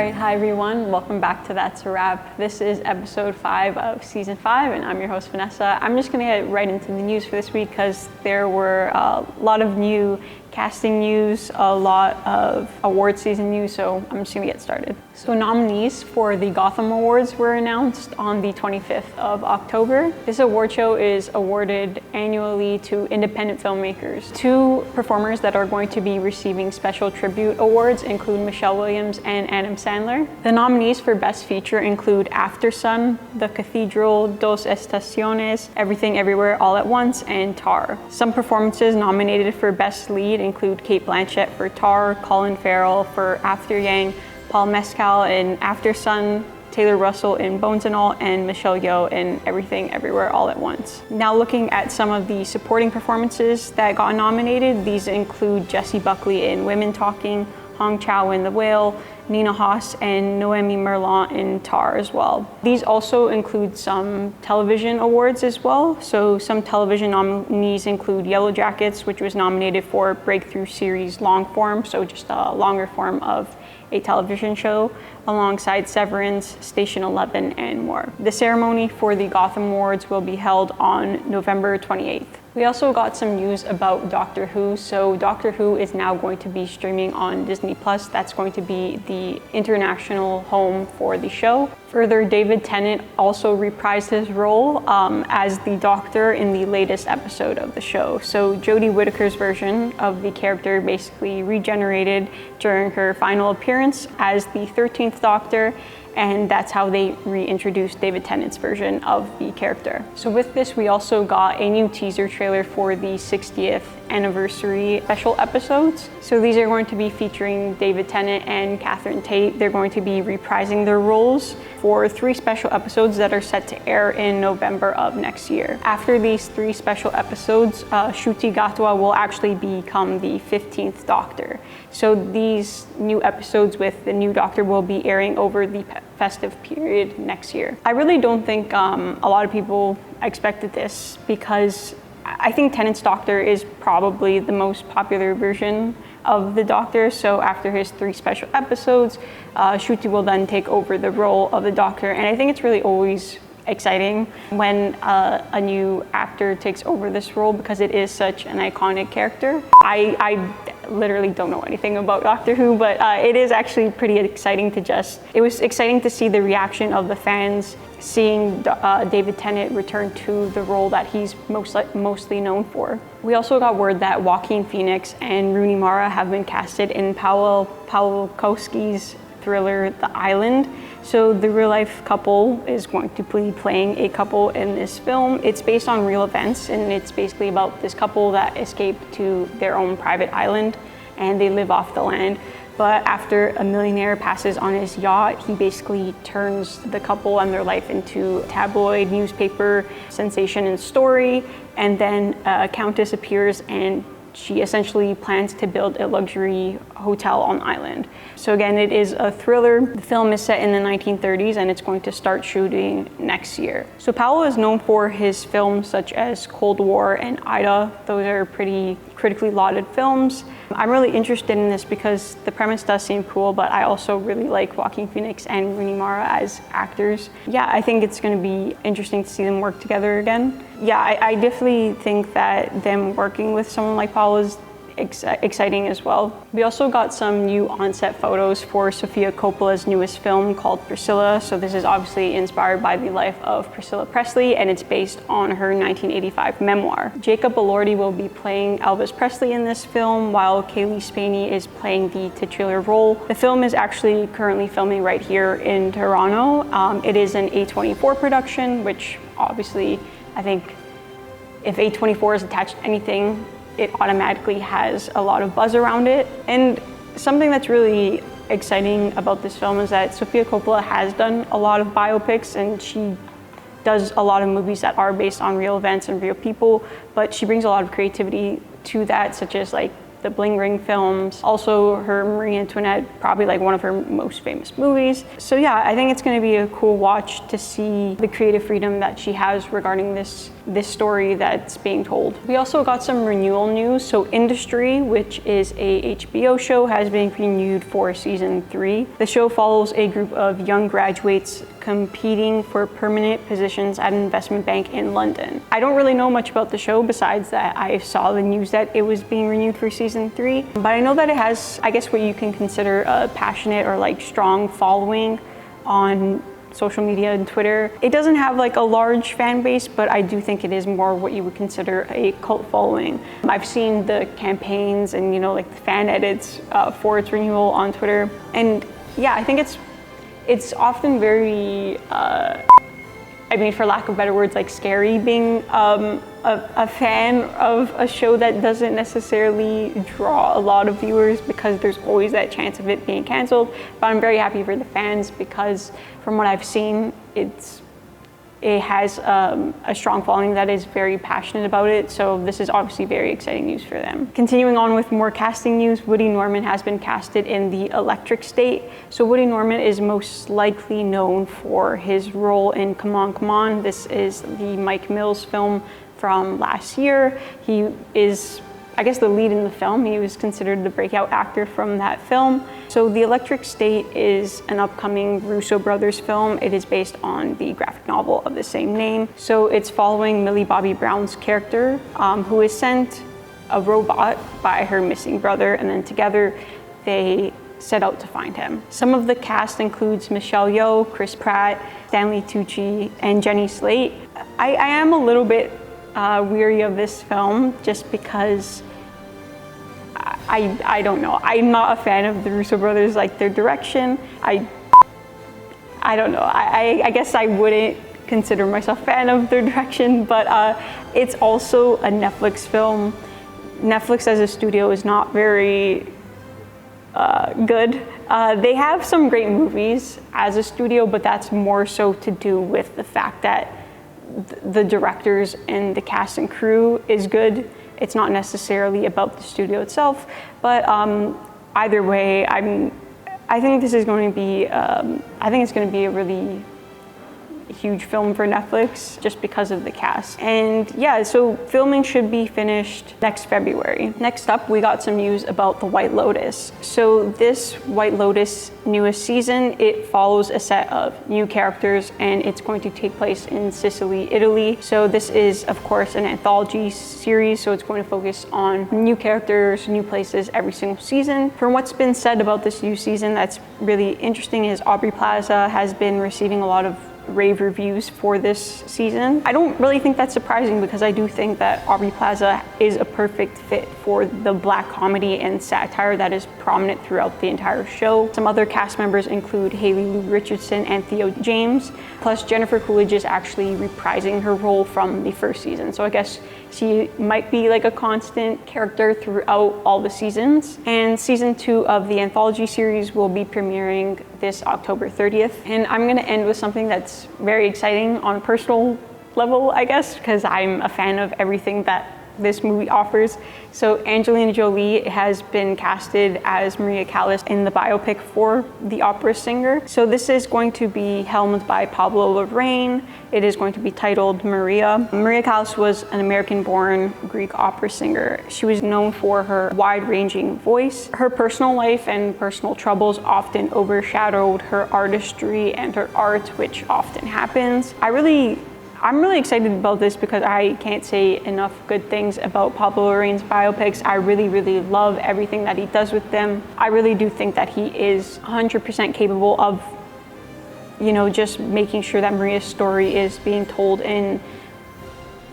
right, hi everyone. Welcome back to That's a Wrap. This is episode 5 of season 5, and I'm your host Vanessa. I'm just gonna get right into the news for this week because there were a lot of new casting news, a lot of award season news, so I'm just gonna get started. So nominees for the Gotham Awards were announced on the 25th of October. This award show is awarded annually to independent filmmakers. 2 performers that are going to be receiving special tribute awards include Michelle Williams and Adam Sandler. The nominees for Best Feature include After Sun, The Cathedral, Dos Estaciones, Everything Everywhere All at Once, and Tar. Some performances nominated for Best Lead include Cate Blanchett for Tar, Colin Farrell for After Yang, Paul Mescal in After Sun, Taylor Russell in Bones and All, and Michelle Yeoh in Everything Everywhere All at Once. Now looking at some of the supporting performances that got nominated, these include Jessie Buckley in Women Talking, Hong Chow in The Whale, Nina Hoss and Noemi Merlant in Tar as well. These also include some television awards as well. So some television nominees include Yellow Jackets, which was nominated for Breakthrough Series Long Form, so just a longer form of a television show, alongside Severance, Station 11, and more. The ceremony for the Gotham Awards will be held on November 28th. We also got some news about Doctor Who. So Doctor Who is now going to be streaming on Disney+. That's going to be the international home for the show. Further, David Tennant also reprised his role as the Doctor in the latest episode of the show. So Jodie Whittaker's version of the character basically regenerated during her final appearance as the 13th Doctor, and that's how they reintroduced David Tennant's version of the character. So with this, we also got a new teaser trailer for the 60th anniversary special episodes. So these are going to be featuring David Tennant and Catherine Tate. They're going to be reprising their roles for 3 special episodes that are set to air in November of next year. After these 3 special episodes, Ncuti Gatwa will actually become the 15th Doctor. So these new episodes with the new Doctor will be airing over the festive period next year. I really don't think a lot of people expected this, because I think Tennant's Doctor is probably the most popular version of the Doctor. So after his 3 special episodes, Ncuti will then take over the role of the Doctor. And I think it's really always exciting when a new actor takes over this role, because it is such an iconic character. I literally don't know anything about Doctor Who, but it is actually pretty exciting it was exciting to see the reaction of the fans seeing David Tennant return to the role that he's mostly known for. We also got word that Joaquin Phoenix and Rooney Mara have been casted in Paweł Pawlikowski's thriller The Island. So the real-life couple is going to be playing a couple in this film. It's based on real events, and it's basically about this couple that escaped to their own private island, and they live off the land. But after a millionaire passes on his yacht, he basically turns the couple and their life into a tabloid newspaper sensation and story. And then a countess appears, and she essentially plans to build a luxury hotel on the island. So again, it is a thriller. The film is set in the 1930s, and it's going to start shooting next year. So Powell is known for his films such as Cold War and Ida. Those are pretty critically lauded films. I'm really interested in this because the premise does seem cool, but I also really like Joaquin Phoenix and Rooney Mara as actors. Yeah, I think it's going to be interesting to see them work together again. Yeah, I definitely think that them working with someone like Paul is exciting as well. We also got some new on-set photos for Sofia Coppola's newest film called Priscilla. So this is obviously inspired by the life of Priscilla Presley, and it's based on her 1985 memoir. Jacob Elordi will be playing Elvis Presley in this film, while Kaylee Spaney is playing the titular role. The film is actually currently filming right here in Toronto. It is an A24 production, which obviously I think if A24 is attached to anything, it automatically has a lot of buzz around it. And something that's really exciting about this film is that Sofia Coppola has done a lot of biopics, and she does a lot of movies that are based on real events and real people, but she brings a lot of creativity to that, such as like the Bling Ring films. Also her Marie Antoinette, probably like one of her most famous movies. So yeah, I think it's gonna be a cool watch to see the creative freedom that she has regarding this this story that's being told. We also got some renewal news. So Industry, which is a HBO show, has been renewed for season 3. The show follows a group of young graduates competing for permanent positions at an investment bank in London. I don't really know much about the show besides that I saw the news that it was being renewed for season 3, but I know that it has, I guess, what you can consider a passionate or like strong following on social media and Twitter. It doesn't have like a large fan base, but I do think it is more what you would consider a cult following. I've seen the campaigns and, you know, like the fan edits for its renewal on Twitter, and yeah, I think it's often very I mean, for lack of better words, like scary being a fan of a show that doesn't necessarily draw a lot of viewers, because there's always that chance of it being canceled. But I'm very happy for the fans, because from what I've seen, it has a strong following that is very passionate about it. So this is obviously very exciting news for them. Continuing on with more casting news, Woody Norman has been casted in The Electric State. So Woody Norman is most likely known for his role in Come On, Come On. This is the Mike Mills film from last year. He is, I guess, the lead in the film. He was considered the breakout actor from that film. So The Electric State is an upcoming Russo brothers film. It is based on the graphic novel of the same name. So it's following Millie Bobby Brown's character, who is sent a robot by her missing brother, and then together they set out to find him. Some of the cast includes Michelle Yeoh, Chris Pratt, Stanley Tucci, and Jenny Slate. I am a little bit weary of this film, just because I don't know. I'm not a fan of the Russo brothers, like their direction. I don't know. I guess I wouldn't consider myself a fan of their direction, but it's also a Netflix film. Netflix as a studio is not very good. They have some great movies as a studio, but that's more so to do with the fact that the directors and the cast and crew is good. It's not necessarily about the studio itself, but either way, I think this is going to be, I think it's going to be a really huge film for Netflix, just because of the cast. And yeah, so filming should be finished next February. Next up, we got some news about The White Lotus. So this White Lotus newest season, it follows a set of new characters, and it's going to take place in Sicily, Italy. So this is, of course, an anthology series, so it's going to focus on new characters, new places every single season. From what's been said about this new season that's really interesting is Aubrey Plaza has been receiving a lot of rave reviews for this season. I don't really think that's surprising, because I do think that Aubrey Plaza is a perfect fit for the black comedy and satire that is prominent throughout the entire show. Some other cast members include Haley Lou Richardson and Theo James, plus Jennifer Coolidge is actually reprising her role from the first season. So I guess she might be like a constant character throughout all the seasons. And season 2 of the anthology series will be premiering this October 30th. And I'm gonna end with something that's very exciting on a personal level, I guess, because I'm a fan of everything that this movie offers. So Angelina Jolie has been casted as Maria Callas in the biopic for the opera singer. So this is going to be helmed by Pablo Larraín. It is going to be titled Maria. Maria Callas was an American-born Greek opera singer. She was known for her wide-ranging voice. Her personal life and personal troubles often overshadowed her artistry and her art, which often happens. I'm really excited about this, because I can't say enough good things about Pablo Larraín's biopics. I really, really love everything that he does with them. I really do think that he is 100% capable of, you know, just making sure that Maria's story is being told in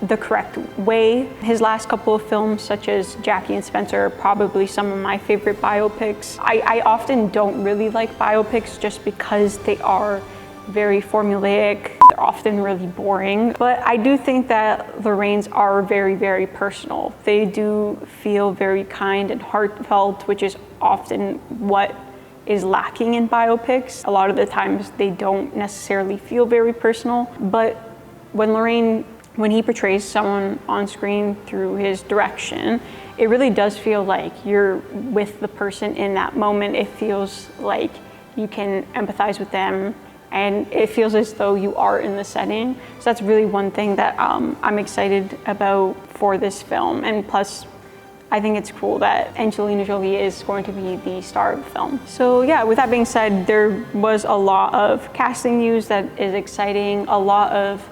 the correct way. His last couple of films, such as Jackie and Spencer, are probably some of my favorite biopics. I often don't really like biopics just because they are very formulaic. They're often really boring, but I do think that Larraín's are very, very personal. They do feel very kind and heartfelt, which is often what is lacking in biopics. A lot of the times they don't necessarily feel very personal, but when he portrays someone on screen through his direction, it really does feel like you're with the person in that moment. It feels like you can empathize with them and it feels as though you are in the setting. So that's really one thing that I'm excited about for this film. And plus, I think it's cool that Angelina Jolie is going to be the star of the film. So yeah, with that being said, there was a lot of casting news that is exciting. A lot of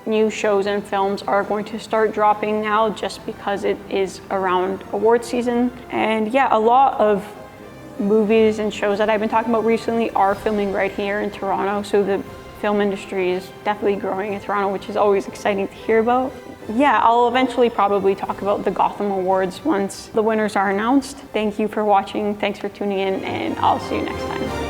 new shows and films are going to start dropping now just because it is around award season. And yeah, a lot of movies and shows that I've been talking about recently are filming right here in Toronto. So the film industry is definitely growing in Toronto, which is always exciting to hear about. Yeah, I'll eventually probably talk about the Gotham Awards once the winners are announced. Thank you for watching, thanks for tuning in, and I'll see you next time.